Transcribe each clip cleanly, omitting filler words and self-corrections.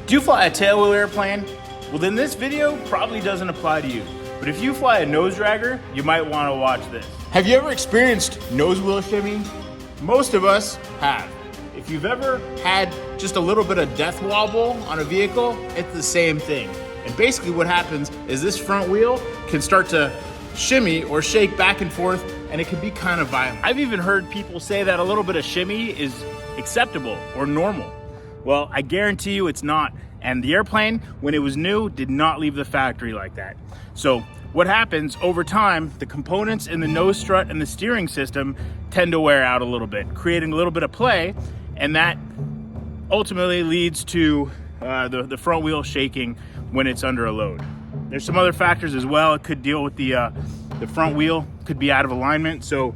Do you fly a tailwheel airplane? Well, then this video probably doesn't apply to you. But if you fly a nose dragger, you might want to watch this. Have you ever experienced nose wheel shimmy? Most of us have. If you've ever had just a little bit of death wobble on a vehicle, it's the same thing. And basically what happens is this front wheel can start to shimmy or shake back and forth, and it can be kind of violent. I've even heard people say that a little bit of shimmy is acceptable or normal. Well, I guarantee you it's not. And the airplane, when it was new, did not leave the factory like that. So what happens over time, the components in the nose strut and the steering system tend to wear out a little bit, creating a little bit of play, and that ultimately leads to the front wheel shaking when it's under a load. There's some other factors as well. It could deal with the front wheel, could be out of alignment. So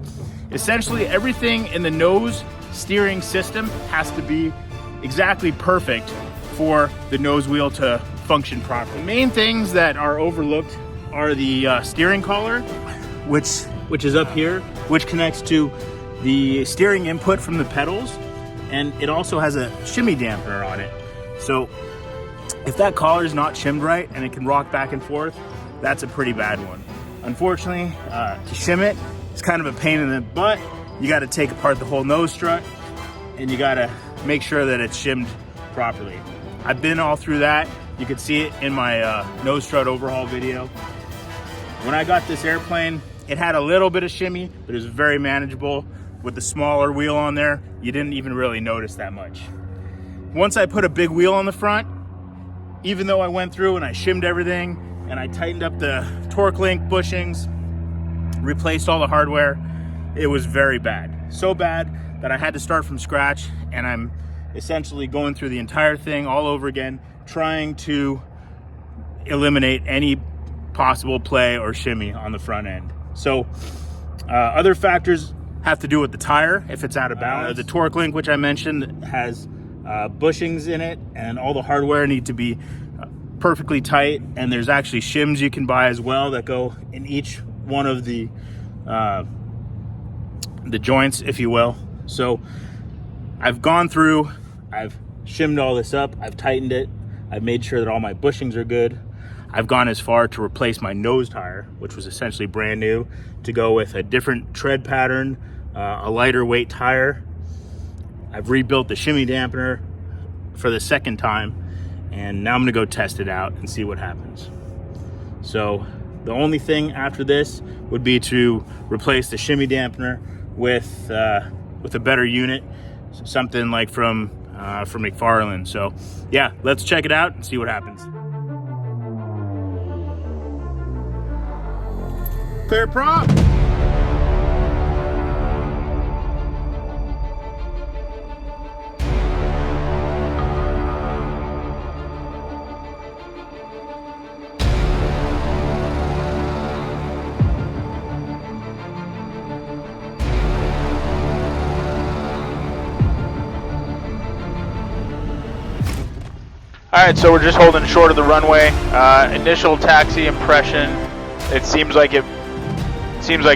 essentially everything in the nose steering system has to be exactly perfect for the nose wheel to function properly. The main things that are overlooked are the steering collar, which is up here, which connects to the steering input from the pedals, and it also has a shimmy dampener on it. So if that collar is not shimmed right and it can rock back and forth, that's a pretty bad one. Unfortunately, to shim it, it's kind of a pain in the butt. You got to take apart the whole nose strut, and you got to make sure that it's shimmed properly. I've been all through that. You can see it in my nose strut overhaul video. When I got this airplane, it had a little bit of shimmy, but it was very manageable. With the smaller wheel on there, you didn't even really notice that much. Once I put a big wheel on the front, even though I went through and I shimmed everything and I tightened up the torque link bushings, replaced all the hardware, it was very bad. So bad that I had to start from scratch, and I'm essentially going through the entire thing all over again, trying to eliminate any possible play or shimmy on the front end. So other factors have to do with the tire, if it's out of balance. The torque link, which I mentioned, has bushings in it, and all the hardware need to be perfectly tight, and there's actually shims you can buy as well that go in each one of the joints, if you will. So I've gone through, I've shimmed all this up, I've tightened it, I've made sure that all my bushings are good. I've gone as far to replace my nose tire, which was essentially brand new, to go with a different tread pattern, a lighter weight tire. I've rebuilt the shimmy dampener for the second time, and now I'm gonna go test it out and see what happens. So the only thing after this would be to replace the shimmy dampener with a better unit, something like from McFarlane. So yeah, let's check it out and see what happens. Clear prop. All right, so we're just holding short of the runway. Initial taxi impression, it seems like it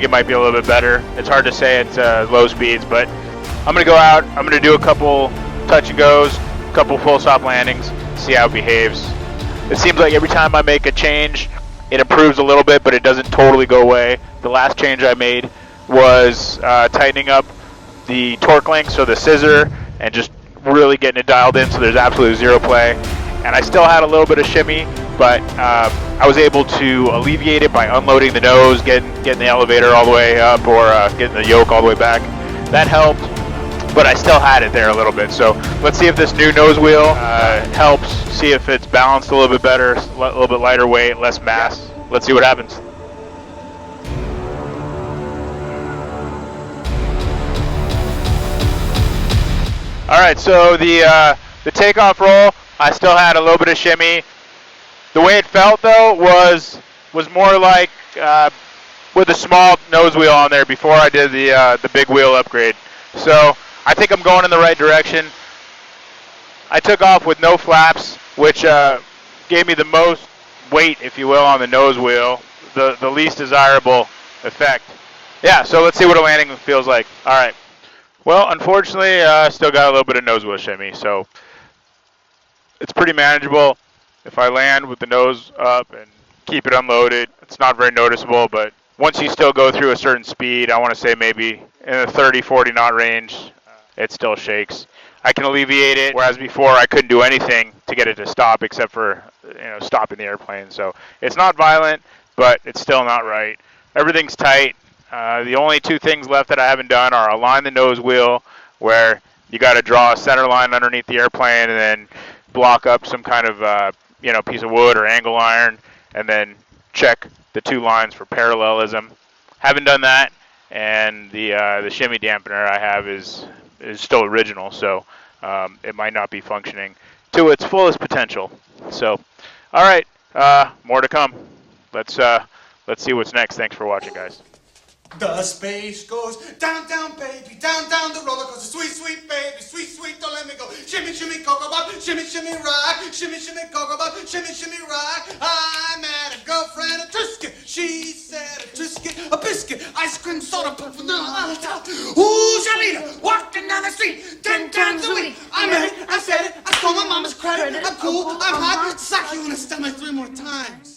might be a little bit better. It's hard to say at low speeds, but I'm gonna go out. I'm gonna do a couple touch and goes, a couple full stop landings, see how it behaves. It seems like every time I make a change, it improves a little bit, but it doesn't totally go away. The last change I made was tightening up the torque link, so the scissor, and just really getting it dialed in so there's absolutely zero play. And I still had a little bit of shimmy, but I was able to alleviate it by unloading the nose, getting the elevator all the way up, or getting the yoke all the way back. That helped, but I still had it there a little bit. So let's see if this new nose wheel helps, see if it's balanced a little bit better, a little bit lighter weight, less mass. Let's see what happens. All right, so the takeoff roll, I still had a little bit of shimmy. The way it felt though was more like with a small nose wheel on there before I did the big wheel upgrade. So I think I'm going in the right direction. I took off with no flaps, which gave me the most weight, if you will, on the nose wheel, the least desirable effect. Yeah, so let's see what a landing feels like. All right. Well, unfortunately, still got a little bit of nose wheel shimmy, so it's pretty manageable. If I land with the nose up and keep it unloaded, it's not very noticeable, but once you still go through a certain speed, I want to say maybe in the 30, 40 knot range, it still shakes. I can alleviate it, whereas before I couldn't do anything to get it to stop except for stopping the airplane. So it's not violent, but it's still not right. Everything's tight. The only two things left that I haven't done are align the nose wheel, where you got to draw a center line underneath the airplane and then block up some kind of piece of wood or angle iron, and then check the two lines for parallelism. Haven't done that, and the shimmy dampener I have is still original, so it might not be functioning to its fullest potential. So, all right, more to come. Let's see what's next. Thanks for watching, guys. The space goes down, down, baby, down, down the roller coaster. Sweet, sweet, baby, sweet, sweet, don't let me go. Shimmy, shimmy, cocoa bop, shimmy, shimmy, rock. Shimmy, shimmy, cocoa bop, shimmy, shimmy, rock. I met a girlfriend, a Trisket. She said a Trisket, a biscuit, ice cream, soda pop from the top. Ooh, Shalita, walking down the street 10 times a week. I met it, I said it, I stole my mama's credit. I'm cool, I'm hot, sock you in the stomach 3 more times.